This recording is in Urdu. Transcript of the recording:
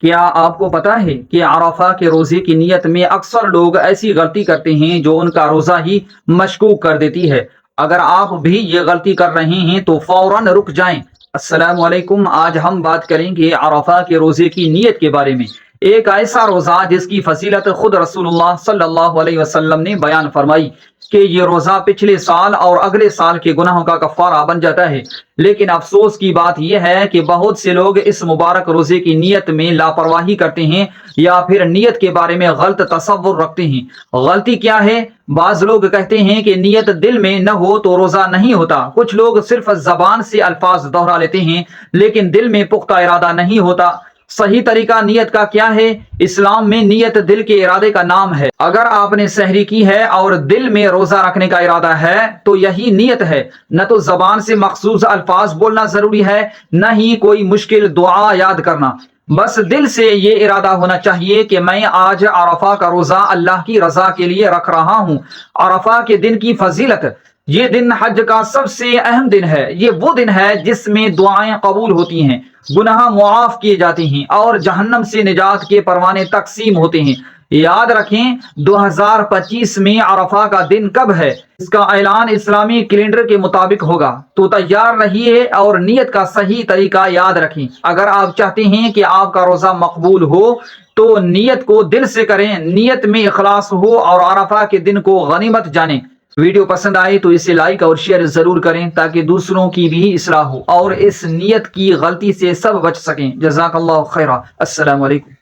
کیا آپ کو پتا ہے کہ عرفہ کے روزے کی نیت میں اکثر لوگ ایسی غلطی کرتے ہیں جو ان کا روزہ ہی مشکوک کر دیتی ہے؟ اگر آپ بھی یہ غلطی کر رہے ہیں تو فوراً رک جائیں۔ السلام علیکم، آج ہم بات کریں گے عرفہ کے روزے کی نیت کے بارے میں۔ ایک ایسا روزہ جس کی فضیلت خود رسول اللہ صلی اللہ علیہ وسلم نے بیان فرمائی کہ یہ روزہ پچھلے سال اور اگلے سال کے گناہوں کا کفارہ بن جاتا ہے۔ لیکن افسوس کی بات یہ ہے کہ بہت سے لوگ اس مبارک روزے کی نیت میں لاپرواہی کرتے ہیں یا پھر نیت کے بارے میں غلط تصور رکھتے ہیں۔ غلطی کیا ہے؟ بعض لوگ کہتے ہیں کہ نیت دل میں نہ ہو تو روزہ نہیں ہوتا۔ کچھ لوگ صرف زبان سے الفاظ دہرا لیتے ہیں لیکن دل میں پختہ ارادہ نہیں ہوتا۔ صحیح طریقہ نیت کا کیا ہے؟ اسلام میں نیت دل کے ارادے کا نام ہے۔ اگر آپ نے سحری کی ہے اور دل میں روزہ رکھنے کا ارادہ ہے تو یہی نیت ہے۔ نہ تو زبان سے مخصوص الفاظ بولنا ضروری ہے، نہ ہی کوئی مشکل دعا یاد کرنا۔ بس دل سے یہ ارادہ ہونا چاہیے کہ میں آج عرفہ کا روزہ اللہ کی رضا کے لیے رکھ رہا ہوں۔ عرفہ کے دن کی فضیلت: یہ دن حج کا سب سے اہم دن ہے۔ یہ وہ دن ہے جس میں دعائیں قبول ہوتی ہیں، گناہ معاف کیے جاتے ہیں اور جہنم سے نجات کے پروانے تقسیم ہوتے ہیں۔ یاد رکھیں 2025 میں عرفہ کا دن کب ہے؟ اس کا اعلان اسلامی کیلنڈر کے مطابق ہوگا، تو تیار رہیے اور نیت کا صحیح طریقہ یاد رکھیں۔ اگر آپ چاہتے ہیں کہ آپ کا روزہ مقبول ہو تو نیت کو دل سے کریں، نیت میں اخلاص ہو اور عرفہ کے دن کو غنیمت جانیں۔ ویڈیو پسند آئے تو اسے لائک اور شیئر ضرور کریں تاکہ دوسروں کی بھی اصلاح ہو اور اس نیت کی غلطی سے سب بچ سکیں۔ جزاک اللہ خیرہ۔ السلام علیکم۔